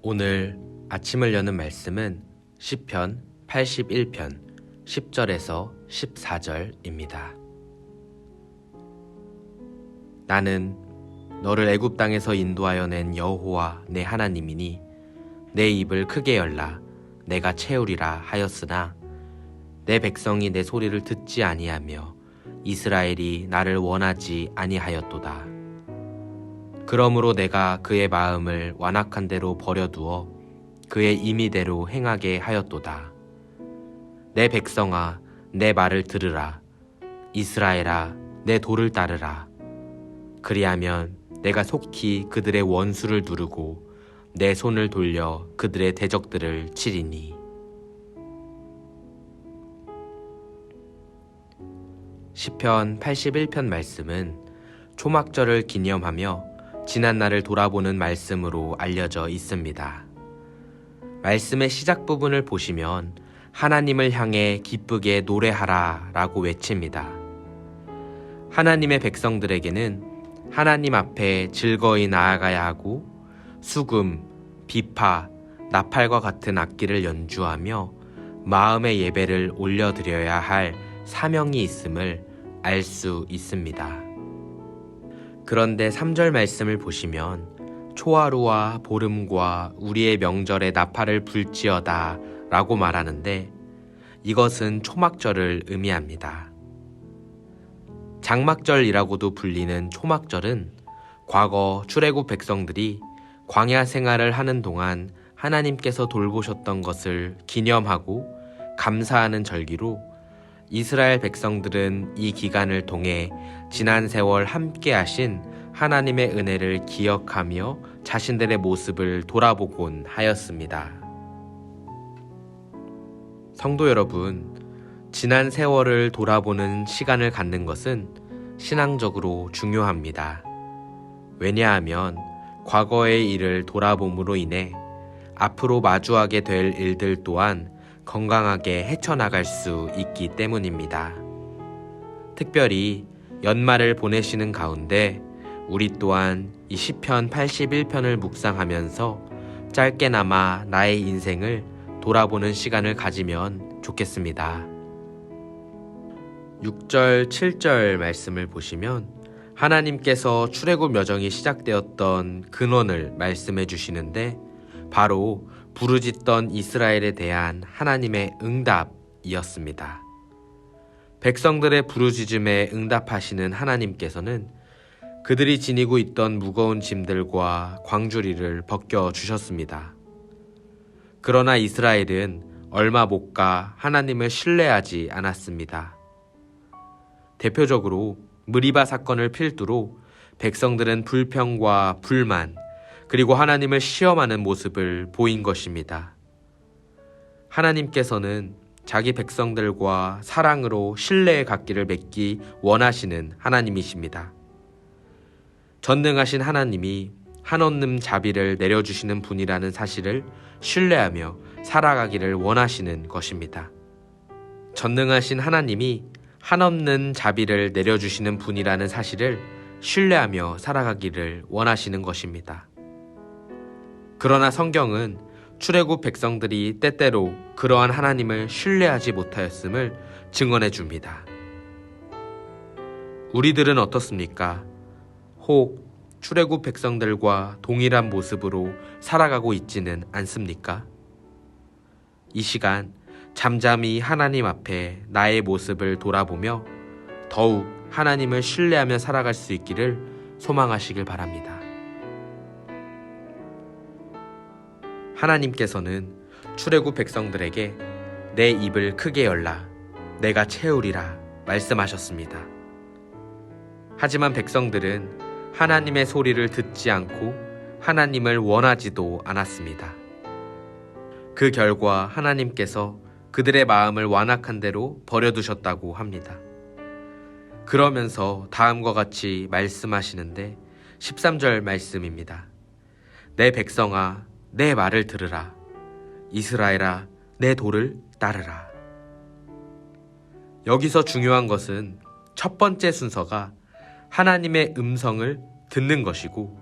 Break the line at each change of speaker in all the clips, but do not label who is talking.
오늘 아침을 여는 말씀은 시편 81편 10절에서 14절입니다. 나는 너를 애굽 땅에서 인도하여 낸 여호와 내 하나님이니 내 입을 크게 열라 내가 채우리라 하였으나 내 백성이 내 소리를 듣지 아니하며 이스라엘이 나를 원하지 아니하였도다. 그러므로 내가 그의 마음을 완악한 대로 버려두어 그의 임의대로 행하게 하였도다. 내 백성아 내 말을 들으라. 이스라엘아 내 도를 따르라. 그리하면 내가 속히 그들의 원수를 누르고 내 손을 돌려 그들의 대적들을 치리니. 시편 81편 말씀은 초막절을 기념하며 지난날을 돌아보는 말씀으로 알려져 있습니다. 말씀의 시작 부분을 보시면 하나님을 향해 기쁘게 노래하라 라고 외칩니다. 하나님의 백성들에게는 하나님 앞에 즐거이 나아가야 하고 수금, 비파, 나팔과 같은 악기를 연주하며 마음의 예배를 올려드려야 할 사명이 있음을 알 수 있습니다. 그런데 3절 말씀을 보시면 초하루와 보름과 우리의 명절에 나팔을 불지어다 라고 말하는데 이것은 초막절을 의미합니다. 장막절이라고도 불리는 초막절은 과거 출애굽 백성들이 광야 생활을 하는 동안 하나님께서 돌보셨던 것을 기념하고 감사하는 절기로 이스라엘 백성들은 이 기간을 통해 지난 세월 함께 하신 하나님의 은혜를 기억하며 자신들의 모습을 돌아보곤 하였습니다. 성도 여러분, 지난 세월을 돌아보는 시간을 갖는 것은 신앙적으로 중요합니다. 왜냐하면 과거의 일을 돌아봄으로 인해 앞으로 마주하게 될 일들 또한 건강하게 헤쳐나갈 수 있기 때문입니다. 특별히 연말을 보내시는 가운데 우리 또한 이 시편 81편을 묵상하면서 짧게나마 나의 인생을 돌아보는 시간을 가지면 좋겠습니다. 6절, 7절 말씀을 보시면 하나님께서 출애굽 여정이 시작되었던 근원을 말씀해 주시는데 바로 부르짖던 이스라엘에 대한 하나님의 응답이었습니다. 백성들의 부르짖음에 응답하시는 하나님께서는 그들이 지니고 있던 무거운 짐들과 광주리를 벗겨주셨습니다. 그러나 이스라엘은 얼마 못 가 하나님을 신뢰하지 않았습니다. 대표적으로 무리바 사건을 필두로 백성들은 불평과 불만 그리고 하나님을 시험하는 모습을 보인 것입니다. 하나님께서는 자기 백성들과 사랑으로 신뢰의 갓길을 맺기 원하시는 하나님이십니다. 전능하신 하나님이 한없는 자비를 내려주시는 분이라는 사실을 신뢰하며 살아가기를 원하시는 것입니다. 전능하신 하나님이 한없는 자비를 내려주시는 분이라는 사실을 신뢰하며 살아가기를 원하시는 것입니다. 그러나 성경은 출애굽 백성들이 때때로 그러한 하나님을 신뢰하지 못하였음을 증언해 줍니다. 우리들은 어떻습니까? 혹 출애굽 백성들과 동일한 모습으로 살아가고 있지는 않습니까? 이 시간 잠잠히 하나님 앞에 나의 모습을 돌아보며 더욱 하나님을 신뢰하며 살아갈 수 있기를 소망하시길 바랍니다. 하나님께서는 출애굽 백성들에게 내 입을 크게 열라 내가 채우리라 말씀하셨습니다. 하지만 백성들은 하나님의 소리를 듣지 않고 하나님을 원하지도 않았습니다. 그 결과 하나님께서 그들의 마음을 완악한 대로 버려두셨다고 합니다. 그러면서 다음과 같이 말씀하시는데 13절 말씀입니다. 내 백성아 내 말을 들으라. 이스라엘아 내 도를 따르라. 여기서 중요한 것은 첫 번째 순서가 하나님의 음성을 듣는 것이고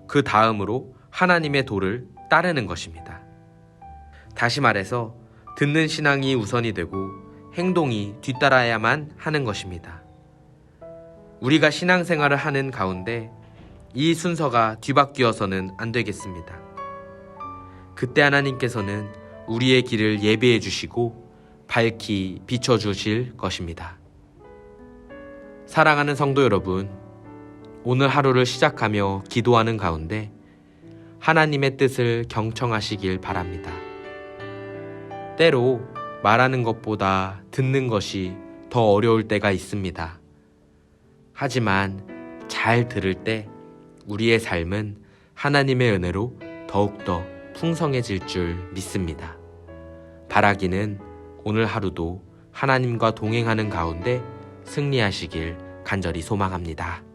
그 다음으로 하나님의 도를 따르는 것입니다. 다시 말해서 듣는 신앙이 우선이 되고 행동이 뒤따라야만 하는 것입니다. 우리가 신앙생활을 하는 가운데 이 순서가 뒤바뀌어서는 안 되겠습니다. 그때 하나님께서는 우리의 길을 예비해 주시고 밝히 비춰주실 것입니다. 사랑하는 성도 여러분, 오늘 하루를 시작하며 기도하는 가운데 하나님의 뜻을 경청하시길 바랍니다. 때로 말하는 것보다 듣는 것이 더 어려울 때가 있습니다. 하지만 잘 들을 때 우리의 삶은 하나님의 은혜로 더욱더 풍성해질 줄 믿습니다. 바라기는 오늘 하루도 하나님과 동행하는 가운데 승리하시길 간절히 소망합니다.